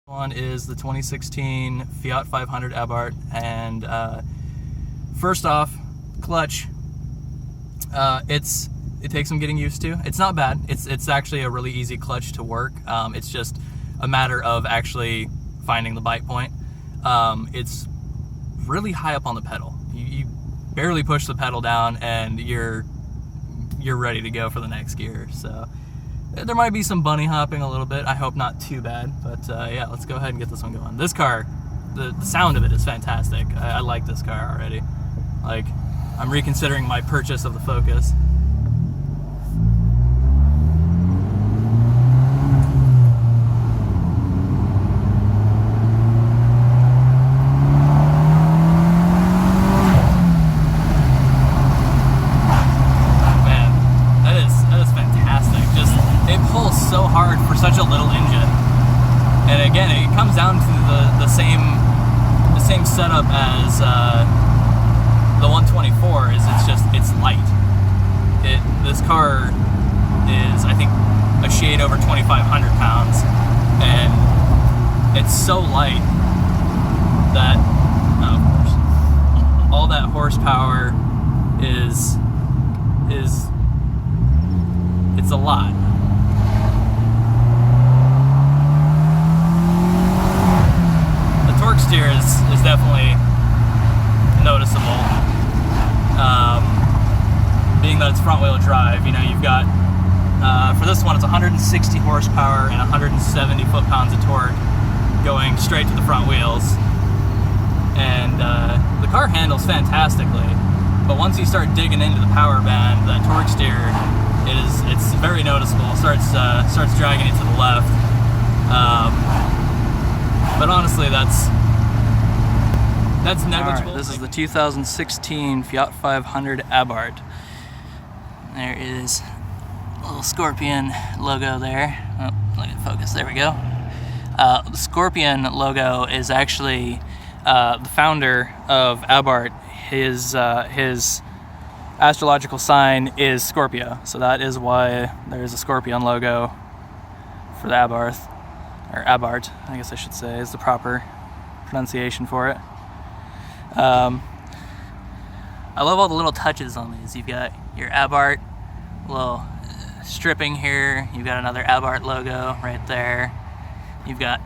One is the 2016 Fiat 500 Abarth, and first off, clutch. It takes some getting used to. It's not bad. It's actually a really easy clutch to work. It's just a matter of actually finding the bite point. It's really high up on the pedal. You barely push the pedal down, and you're ready to go for the next gear. So there might be some bunny hopping a little bit. I hope not too bad, but yeah, let's go ahead and get this one going. This car, the sound of it is fantastic. I like this car already. Like, I'm reconsidering my purchase of the Focus. So hard for such a little engine, and again, it comes down to the same setup as the 124. It's light. This car is, I think, a shade over 2,500 pounds, and it's so light that, of course, all that horsepower it's a lot. Torque steer is definitely noticeable. Being that it's front wheel drive, you know, you've got, for this one, it's 160 horsepower and 170 foot-pounds of torque going straight to the front wheels. And the car handles fantastically, but once you start digging into the power band, that torque steer it's very noticeable. It starts dragging it to the left. But honestly, that's negligible. Right, this is the 2016 Fiat 500 Abarth. There is a little Scorpion logo there. Oh, let it focus. There we go. The Scorpion logo is actually the founder of Abarth. His astrological sign is Scorpio, so that is why there is a Scorpion logo for the Abarth. Or Abarth, I guess I should say, is the proper pronunciation for it. I love all the little touches on these. You've got your Abarth little stripping here. You've got another Abarth logo right there. You've got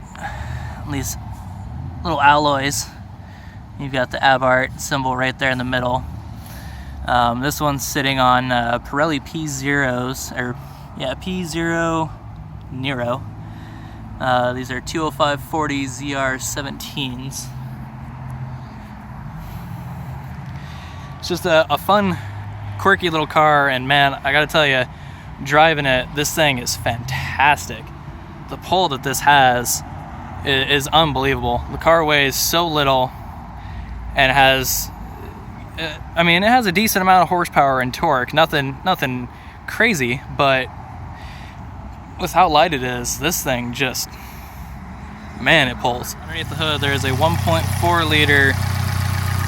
these little alloys. You've got the Abarth symbol right there in the middle. This one's sitting on Pirelli P0s, or yeah, P0 Nero. These are 205/40 ZR17s. It's just a fun, quirky little car, and man, I gotta tell you, driving it, this thing is fantastic. The pull that this has is unbelievable. The car weighs so little and has, I mean, it has a decent amount of horsepower and torque. Nothing crazy, but with how light it is, this thing just, man, it pulls. Underneath the hood, there's a 1.4 liter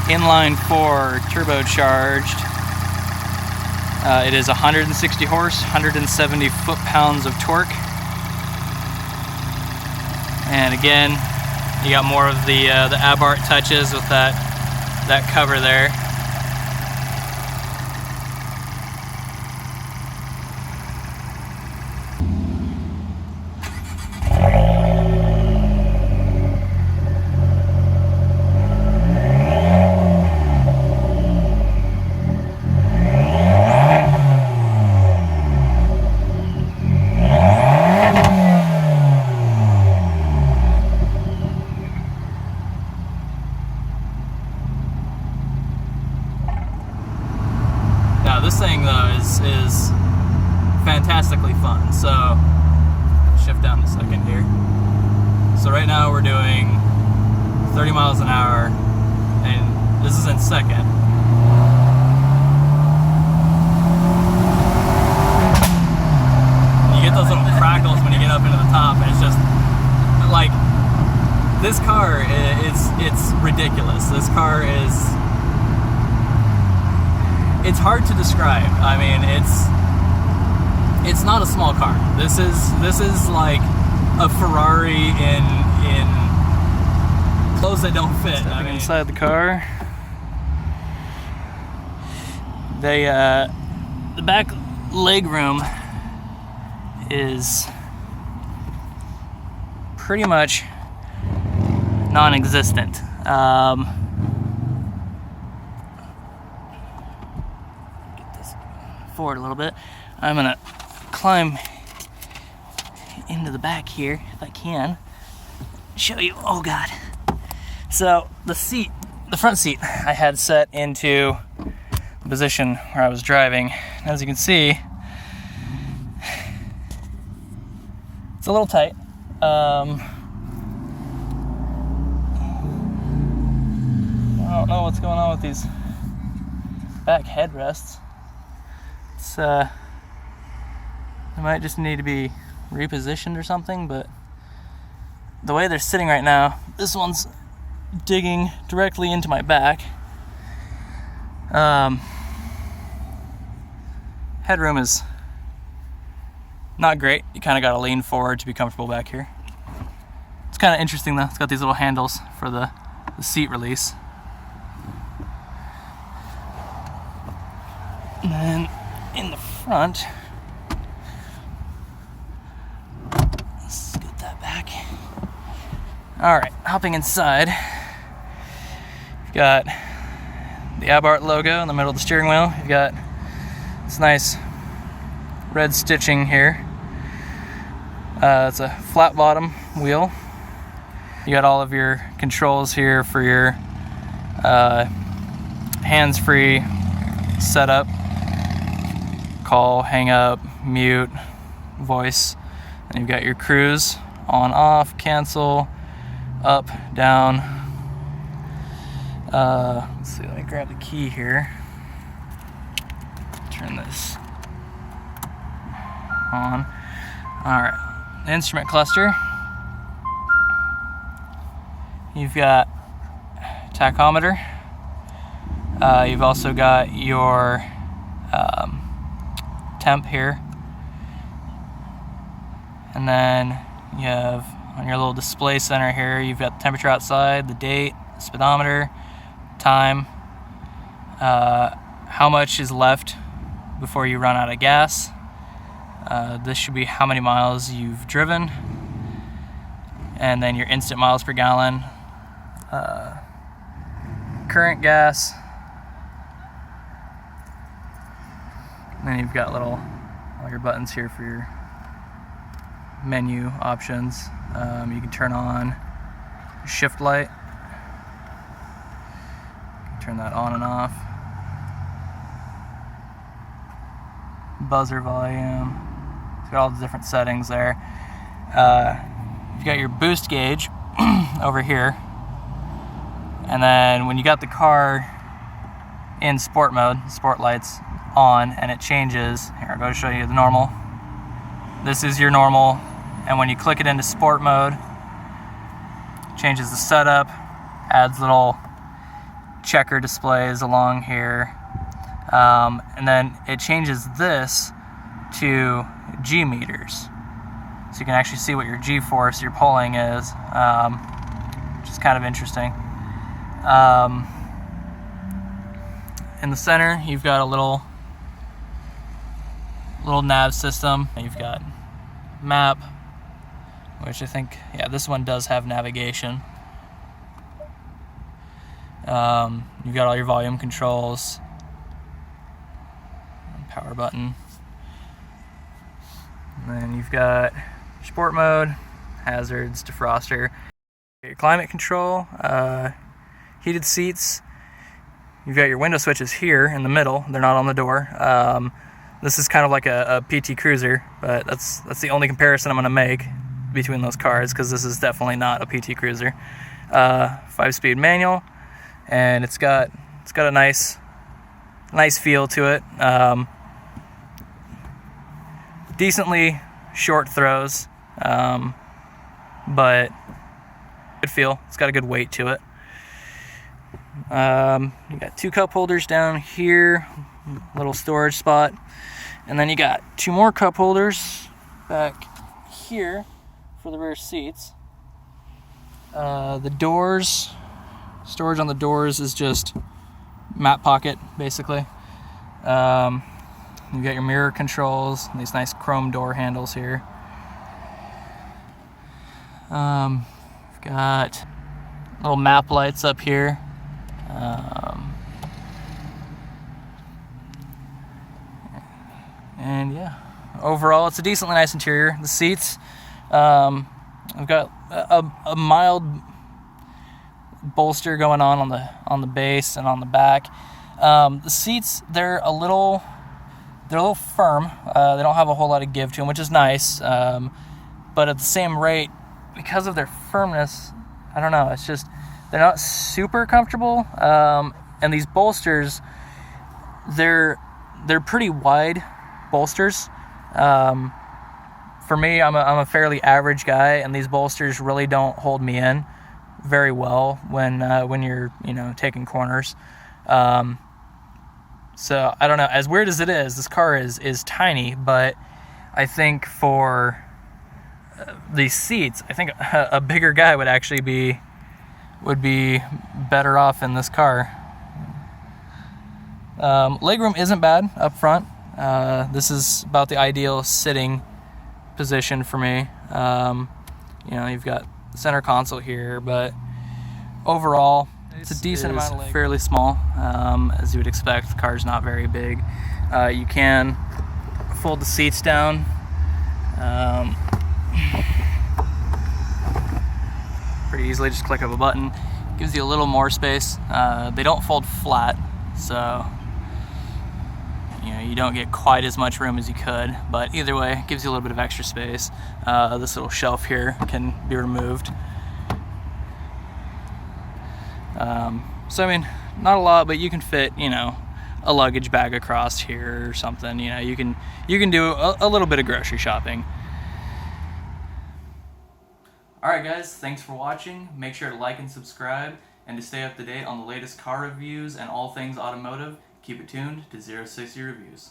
inline 4 turbocharged. It is 160 horse, 170 foot-pounds of torque. And again, you got more of the Abarth touches with that cover there. This thing though is fantastically fun. So shift down a second here. So right now we're doing 30 miles an hour, and this is in second. You get those little crackles when you get up into the top, and it's just like, this car it's ridiculous. This car is, it's hard to describe. I mean, it's not a small car. This is like a Ferrari in because they don't fit. I mean, inside the car, the back leg room is pretty much non-existent. Get this forward a little bit. I'm gonna climb into the back here if I can. Show you. Oh God. So the front seat I had set into the position where I was driving. As you can see, it's a little tight. I don't know what's going on with these back headrests. It's they might just need to be repositioned or something, but the way they're sitting right now, this one's digging directly into my back. Headroom is not great. You kind of got to lean forward to be comfortable back here. It's kind of interesting though. It's got these little handles for the seat release. And then in the front, let's get that back. All right, hopping inside, you've got the Abarth logo in the middle of the steering wheel. You've got this nice red stitching here. It's a flat bottom wheel. You got all of your controls here for your hands-free setup. Call, hang up, mute, voice. And you've got your cruise, on, off, cancel, up, down. Let's see, let me grab the key here. Turn this on. Alright, the instrument cluster. You've got tachometer. You've also got your temp here. And then you have on your little display center here, you've got the temperature outside, the date, speedometer, time, how much is left before you run out of gas. This should be how many miles you've driven. And then your instant miles per gallon, current gas. And then you've got all your buttons here for your menu options. You can turn on shift light. You can turn that on and off. Buzzer volume. It's got all the different settings there. You've got your boost gauge over here. And then when you got the car in sport mode, sport lights on, and it changes. Here, I'll go show you the normal. This is your normal, and when you click it into sport mode, it changes the setup, adds little checker displays along here, and then it changes this to G meters. So you can actually see what your G-force you're pulling is, which is kind of interesting. In the center, you've got a little nav system. You've got map, which I think, yeah, this one does have navigation. You've got all your volume controls, power button. And then you've got sport mode, hazards, defroster, your climate control, heated seats. You've got your window switches here in the middle. They're not on the door. This is kind of like a PT Cruiser, but that's the only comparison I'm going to make between those cars, because this is definitely not a PT Cruiser. 5-speed manual, and it's got a nice feel to it. Decently short throws, but good feel. It's got a good weight to it. You got 2 cup holders down here, little storage spot, and then you got 2 more cup holders back here for the rear seats. The doors Storage on the doors is just map pocket, basically. You got your mirror controls and these nice chrome door handles here. We've got little map lights up here. And yeah, overall it's a decently nice interior. The seats, I've got a mild bolster going on the base and on the back. The seats, they're a little firm. They don't have a whole lot of give to them, which is nice. But at the same rate, because of their firmness, I don't know, it's just they're not super comfortable. And these bolsters, they're pretty wide bolsters. For me, I'm a fairly average guy, and these bolsters really don't hold me in very well when you're taking corners. So I don't know. As weird as it is, this car is tiny, but I think for these seats, I think a bigger guy would actually be better off in this car. Legroom isn't bad up front. This is about the ideal sitting position for me. You've got the center console here, but overall it's a decent amount of leg. Fairly small, as you would expect. The car's not very big. You can fold the seats down. Pretty easily, just click of a button. Gives you a little more space. They don't fold flat, so you don't get quite as much room as you could, but either way, it gives you a little bit of extra space. This little shelf here can be removed. So I mean, not a lot, but you can fit, a luggage bag across here or something. You can do a little bit of grocery shopping. Alright guys, thanks for watching. Make sure to like and subscribe, and to stay up to date on the latest car reviews and all things automotive, keep it tuned to 060 Reviews.